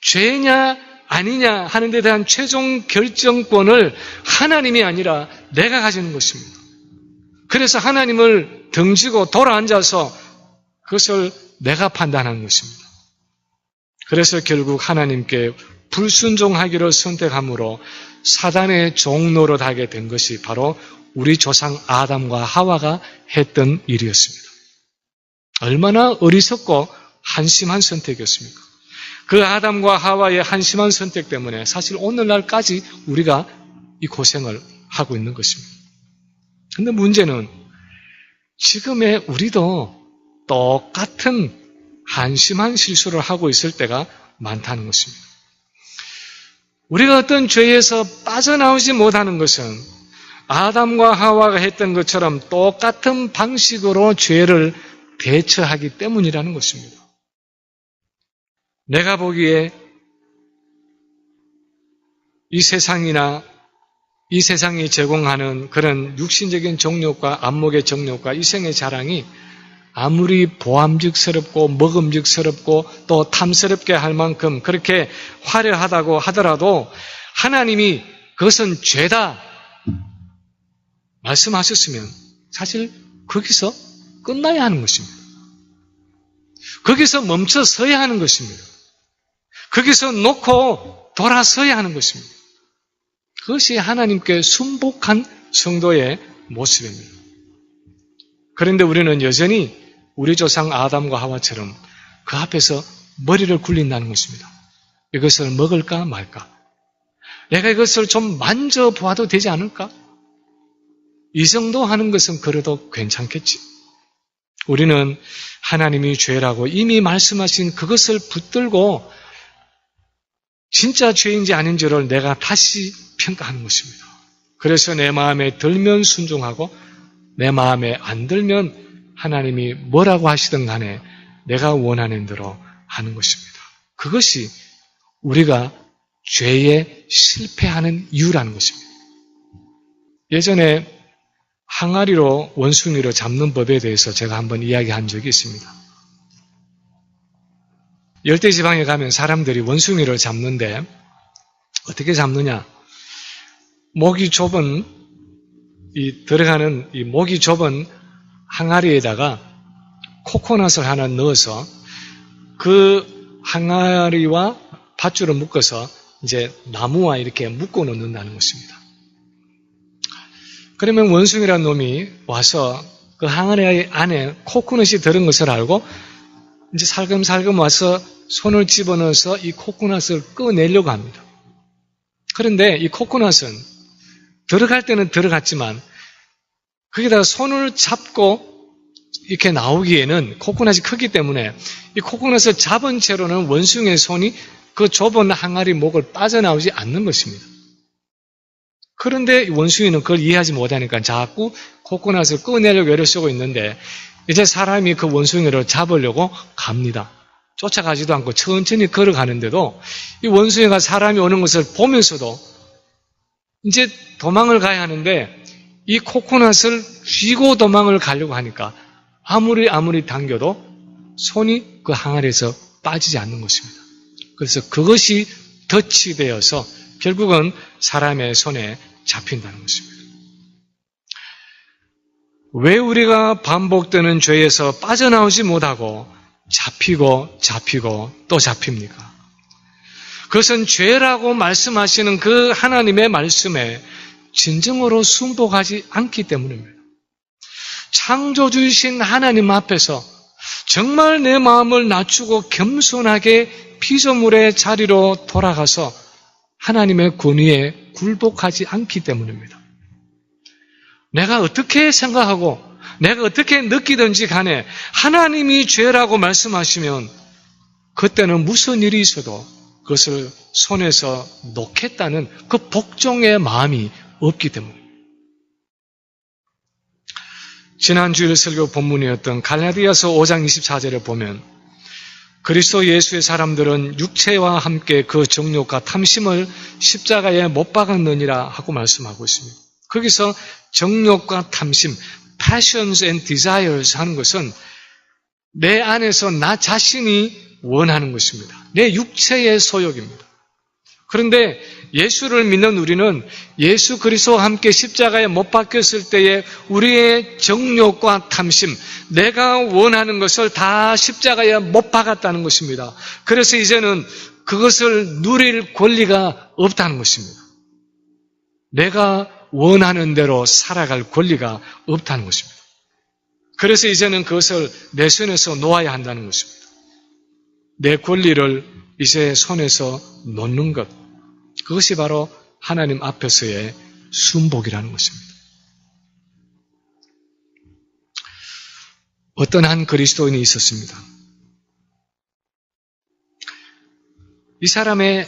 죄냐 아니냐 하는 데 대한 최종 결정권을 하나님이 아니라 내가 가지는 것입니다. 그래서 하나님을 등지고 돌아앉아서 그것을 내가 판단하는 것입니다. 그래서 결국 하나님께 불순종하기를 선택함으로 사단의 종노릇 하게 된 것이 바로 우리 조상 아담과 하와가 했던 일이었습니다. 얼마나 어리석고 한심한 선택이었습니까? 그 아담과 하와의 한심한 선택 때문에 사실 오늘날까지 우리가 이 고생을 하고 있는 것입니다. 그런데 문제는 지금의 우리도 똑같은 한심한 실수를 하고 있을 때가 많다는 것입니다. 우리가 어떤 죄에서 빠져나오지 못하는 것은 아담과 하와가 했던 것처럼 똑같은 방식으로 죄를 대처하기 때문이라는 것입니다. 내가 보기에 이 세상이나 이 세상이 제공하는 그런 육신적인 정욕과 안목의 정욕과 이생의 자랑이 아무리 보암직스럽고 먹음직스럽고 또 탐스럽게 할 만큼 그렇게 화려하다고 하더라도 하나님이 그것은 죄다 말씀하셨으면 사실 거기서 끝나야 하는 것입니다. 거기서 멈춰 서야 하는 것입니다. 거기서 놓고 돌아서야 하는 것입니다. 그것이 하나님께 순복한 성도의 모습입니다. 그런데 우리는 여전히 우리 조상 아담과 하와처럼 그 앞에서 머리를 굴린다는 것입니다. 이것을 먹을까 말까? 내가 이것을 좀 만져보아도 되지 않을까? 이 정도 하는 것은 그래도 괜찮겠지. 우리는 하나님이 죄라고 이미 말씀하신 그것을 붙들고 진짜 죄인지 아닌지를 내가 다시 평가하는 것입니다. 그래서 내 마음에 들면 순종하고 내 마음에 안 들면 하나님이 뭐라고 하시든 간에 내가 원하는 대로 하는 것입니다. 그것이 우리가 죄에 실패하는 이유라는 것입니다. 예전에 항아리로 원숭이를 잡는 법에 대해서 제가 한번 이야기한 적이 있습니다. 열대지방에 가면 사람들이 원숭이를 잡는데 어떻게 잡느냐? 목이 좁은 들어가는 이 목이 좁은 항아리에다가 코코넛을 하나 넣어서 그 항아리와 밧줄을 묶어서 이제 나무와 이렇게 묶어 놓는다는 것입니다. 그러면 원숭이라는 놈이 와서 그 항아리 안에 코코넛이 들은 것을 알고 이제 살금살금 와서 손을 집어넣어서 이 코코넛을 꺼내려고 합니다. 그런데 이 코코넛은 들어갈 때는 들어갔지만 거기다가 손을 잡고 이렇게 나오기에는 코코넛이 크기 때문에 이 코코넛을 잡은 채로는 원숭이의 손이 그 좁은 항아리 목을 빠져나오지 않는 것입니다. 그런데 원숭이는 그걸 이해하지 못하니까 자꾸 코코넛을 꺼내려고 애를 쓰고 있는데 이제 사람이 그 원숭이를 잡으려고 갑니다. 쫓아가지도 않고 천천히 걸어가는데도 이 원숭이가 사람이 오는 것을 보면서도 이제 도망을 가야 하는데 이 코코넛을 쥐고 도망을 가려고 하니까 아무리 당겨도 손이 그 항아리에서 빠지지 않는 것입니다. 그래서 그것이 덫이 되어서 결국은 사람의 손에 잡힌다는 것입니다. 왜 우리가 반복되는 죄에서 빠져나오지 못하고 잡히고 또 잡힙니까? 그것은 죄라고 말씀하시는 그 하나님의 말씀에 진정으로 순복하지 않기 때문입니다. 창조주이신 하나님 앞에서 정말 내 마음을 낮추고 겸손하게 피조물의 자리로 돌아가서 하나님의 권위에 굴복하지 않기 때문입니다. 내가 어떻게 생각하고 내가 어떻게 느끼든지 간에 하나님이 죄라고 말씀하시면 그때는 무슨 일이 있어도 그것을 손에서 놓겠다는 그 복종의 마음이 없기 때문입니다. 지난 주일 설교 본문이었던 갈라디아서 5장 24절에 보면 그리스도 예수의 사람들은 육체와 함께 그 정욕과 탐심을 십자가에 못 박았느니라 하고 말씀하고 있습니다. 거기서 정욕과 탐심, passions and desires 하는 것은 내 안에서 나 자신이 원하는 것입니다. 내 육체의 소욕입니다. 그런데 예수를 믿는 우리는 예수 그리스도와 함께 십자가에 못 박혔을 때에 우리의 정욕과 탐심, 내가 원하는 것을 다 십자가에 못 박았다는 것입니다. 그래서 이제는 그것을 누릴 권리가 없다는 것입니다. 내가 원하는 대로 살아갈 권리가 없다는 것입니다. 그래서 이제는 그것을 내 손에서 놓아야 한다는 것입니다. 내 권리를 이제 손에서 놓는 것, 그것이 바로 하나님 앞에서의 순복이라는 것입니다. 어떤 한 그리스도인이 있었습니다. 이 사람의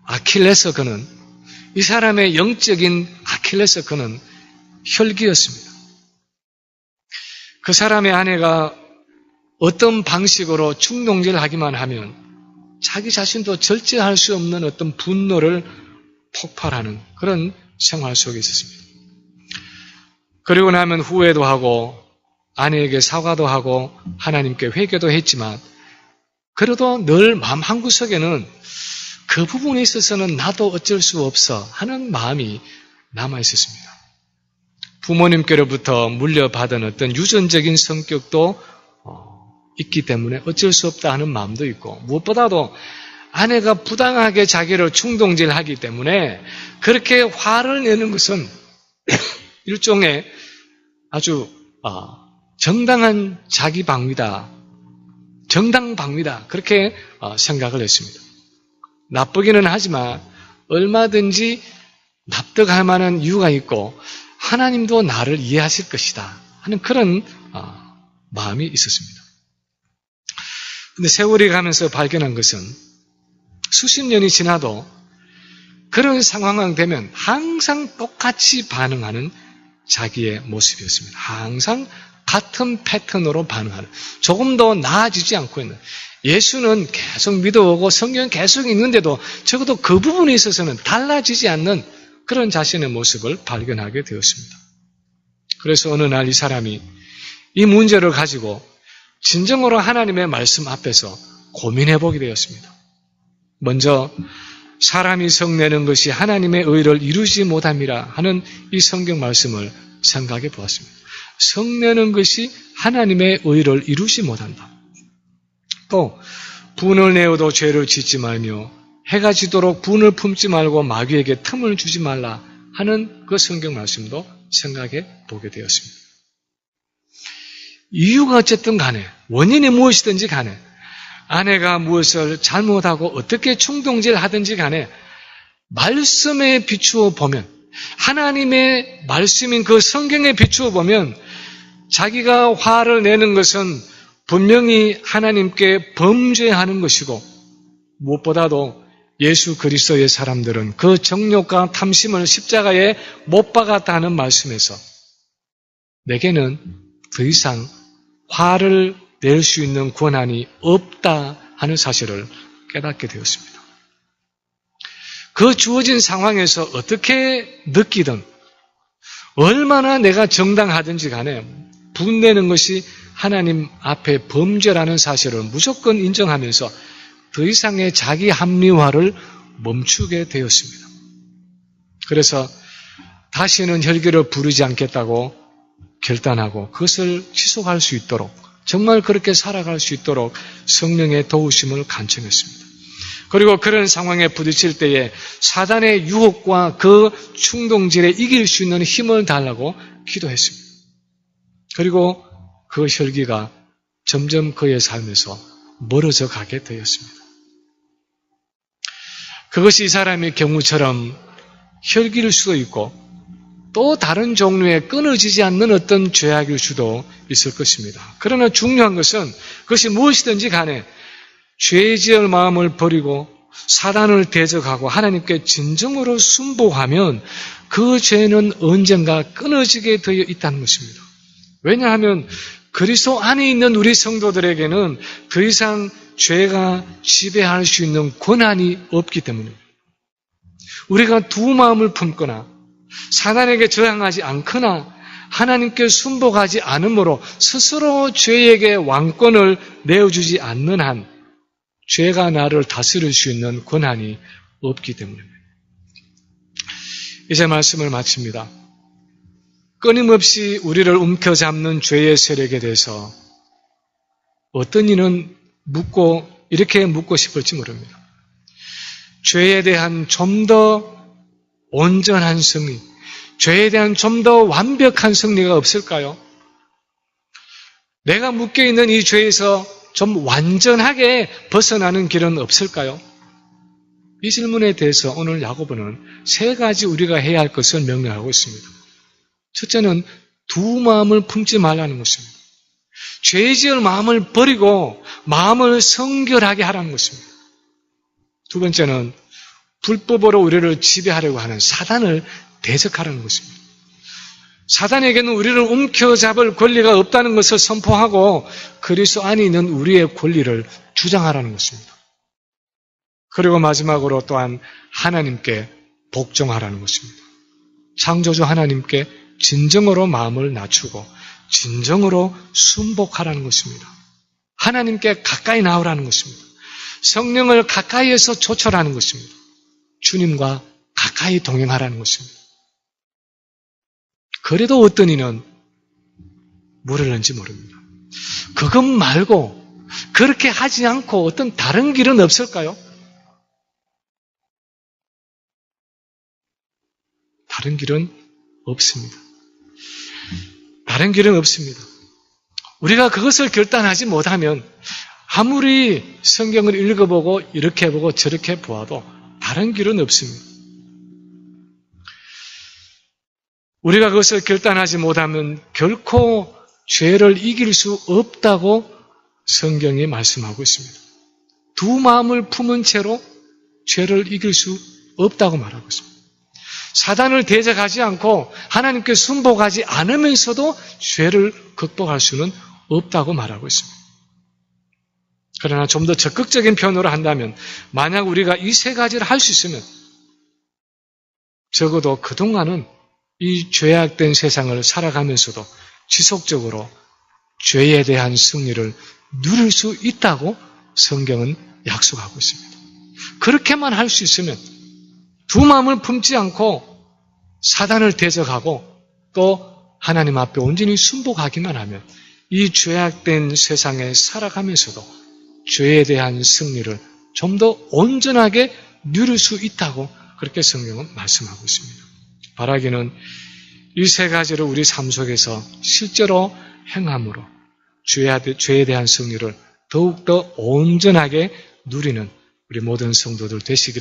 아킬레스건은, 이 사람의 영적인 아킬레스건은 혈기였습니다. 그 사람의 아내가 어떤 방식으로 충동질을 하기만 하면 자기 자신도 절제할 수 없는 어떤 분노를 폭발하는 그런 생활 속에 있었습니다. 그리고 나면 후회도 하고 아내에게 사과도 하고 하나님께 회개도 했지만 그래도 늘 마음 한구석에는 그 부분에 있어서는 나도 어쩔 수 없어 하는 마음이 남아 있었습니다. 부모님께로부터 물려받은 어떤 유전적인 성격도 있기 때문에 어쩔 수 없다 하는 마음도 있고 무엇보다도 아내가 부당하게 자기를 충동질하기 때문에 그렇게 화를 내는 것은 일종의 아주 정당한 자기 방위다, 정당 방위다 그렇게 생각을 했습니다. 나쁘기는 하지만 얼마든지 납득할 만한 이유가 있고 하나님도 나를 이해하실 것이다 하는 그런 마음이 있었습니다. 근데 세월이 가면서 발견한 것은 수십 년이 지나도 그런 상황이 되면 항상 똑같이 반응하는 자기의 모습이었습니다. 항상 같은 패턴으로 반응하는, 조금 더 나아지지 않고 있는, 예수는 계속 믿어오고 성경은 계속 있는데도 적어도 그 부분에 있어서는 달라지지 않는 그런 자신의 모습을 발견하게 되었습니다. 그래서 어느 날 이 사람이 이 문제를 가지고 진정으로 하나님의 말씀 앞에서 고민해 보게 되었습니다. 먼저 사람이 성내는 것이 하나님의 의를 이루지 못함이라 하는 이 성경 말씀을 생각해 보았습니다. 성내는 것이 하나님의 의를 이루지 못한다. 또 분을 내어도 죄를 짓지 말며 해가 지도록 분을 품지 말고 마귀에게 틈을 주지 말라 하는 그 성경 말씀도 생각해 보게 되었습니다. 이유가 어쨌든 간에, 원인이 무엇이든지 간에, 아내가 무엇을 잘못하고 어떻게 충동질 하든지 간에 말씀에 비추어 보면 하나님의 말씀인 그 성경에 비추어 보면 자기가 화를 내는 것은 분명히 하나님께 범죄하는 것이고 무엇보다도 예수 그리스도의 사람들은 그 정욕과 탐심을 십자가에 못 박았다 하는 말씀에서 내게는 더 이상 화를 낼 수 있는 권한이 없다 하는 사실을 깨닫게 되었습니다. 그 주어진 상황에서 어떻게 느끼든 얼마나 내가 정당하든지 간에 분내는 것이 하나님 앞에 범죄라는 사실을 무조건 인정하면서 더 이상의 자기 합리화를 멈추게 되었습니다. 그래서 다시는 혈기를 부르지 않겠다고 결단하고 그것을 지속할 수 있도록 정말 그렇게 살아갈 수 있도록 성령의 도우심을 간청했습니다. 그리고 그런 상황에 부딪힐 때에 사단의 유혹과 그 충동질에 이길 수 있는 힘을 달라고 기도했습니다. 그리고 그 혈기가 점점 그의 삶에서 멀어져 가게 되었습니다. 그것이 이 사람의 경우처럼 혈기일 수도 있고 또 다른 종류의 끊어지지 않는 어떤 죄악일 수도 있을 것입니다. 그러나 중요한 것은 그것이 무엇이든지 간에 죄 지을 마음을 버리고 사단을 대적하고 하나님께 진정으로 순복하면 그 죄는 언젠가 끊어지게 되어 있다는 것입니다. 왜냐하면 그리스도 안에 있는 우리 성도들에게는 더 이상 죄가 지배할 수 있는 권한이 없기 때문입니다. 우리가 두 마음을 품거나 사단에게 저항하지 않거나 하나님께 순복하지 않으므로 스스로 죄에게 왕권을 내어주지 않는 한 죄가 나를 다스릴 수 있는 권한이 없기 때문입니다. 이제 말씀을 마칩니다. 끊임없이 우리를 움켜잡는 죄의 세력에 대해서 어떤 이는 이렇게 묻고 싶을지 모릅니다. 죄에 대한 좀 더 온전한 승리, 죄에 대한 좀 더 완벽한 승리가 없을까요? 내가 묶여있는 이 죄에서 좀 완전하게 벗어나는 길은 없을까요? 이 질문에 대해서 오늘 야고보는 세 가지 우리가 해야 할 것을 명령하고 있습니다. 첫째는 두 마음을 품지 말라는 것입니다. 죄 지을 마음을 버리고 마음을 성결하게 하라는 것입니다. 두 번째는 불법으로 우리를 지배하려고 하는 사단을 대적하라는 것입니다. 사단에게는 우리를 움켜잡을 권리가 없다는 것을 선포하고 그리스도 안에 있는 우리의 권리를 주장하라는 것입니다. 그리고 마지막으로 또한 하나님께 복종하라는 것입니다. 창조주 하나님께 진정으로 마음을 낮추고 진정으로 순복하라는 것입니다. 하나님께 가까이 나오라는 것입니다. 성령을 가까이에서 조철하는 것입니다. 주님과 가까이 동행하라는 것입니다. 그래도 어떤 이는 모르는지 모릅니다. 그것 말고 그렇게 하지 않고 어떤 다른 길은 없을까요? 다른 길은 없습니다. 다른 길은 없습니다. 우리가 그것을 결단하지 못하면 아무리 성경을 읽어보고 이렇게 보고 저렇게 보아도 다른 길은 없습니다. 우리가 그것을 결단하지 못하면 결코 죄를 이길 수 없다고 성경이 말씀하고 있습니다. 두 마음을 품은 채로 죄를 이길 수 없다고 말하고 있습니다. 사단을 대적하지 않고 하나님께 순복하지 않으면서도 죄를 극복할 수는 없다고 말하고 있습니다. 그러나 좀 더 적극적인 표현으로 한다면 만약 우리가 이 세 가지를 할 수 있으면 적어도 그동안은 이 죄악된 세상을 살아가면서도 지속적으로 죄에 대한 승리를 누릴 수 있다고 성경은 약속하고 있습니다. 그렇게만 할 수 있으면 두 마음을 품지 않고 사단을 대적하고 또 하나님 앞에 온전히 순복하기만 하면 이 죄악된 세상에 살아가면서도 죄에 대한 승리를 좀 더 온전하게 누릴 수 있다고 그렇게 성경은 말씀하고 있습니다. 바라기는 이 세 가지를 우리 삶 속에서 실제로 행함으로 죄에 대한 승리를 더욱더 온전하게 누리는 우리 모든 성도들 되시기를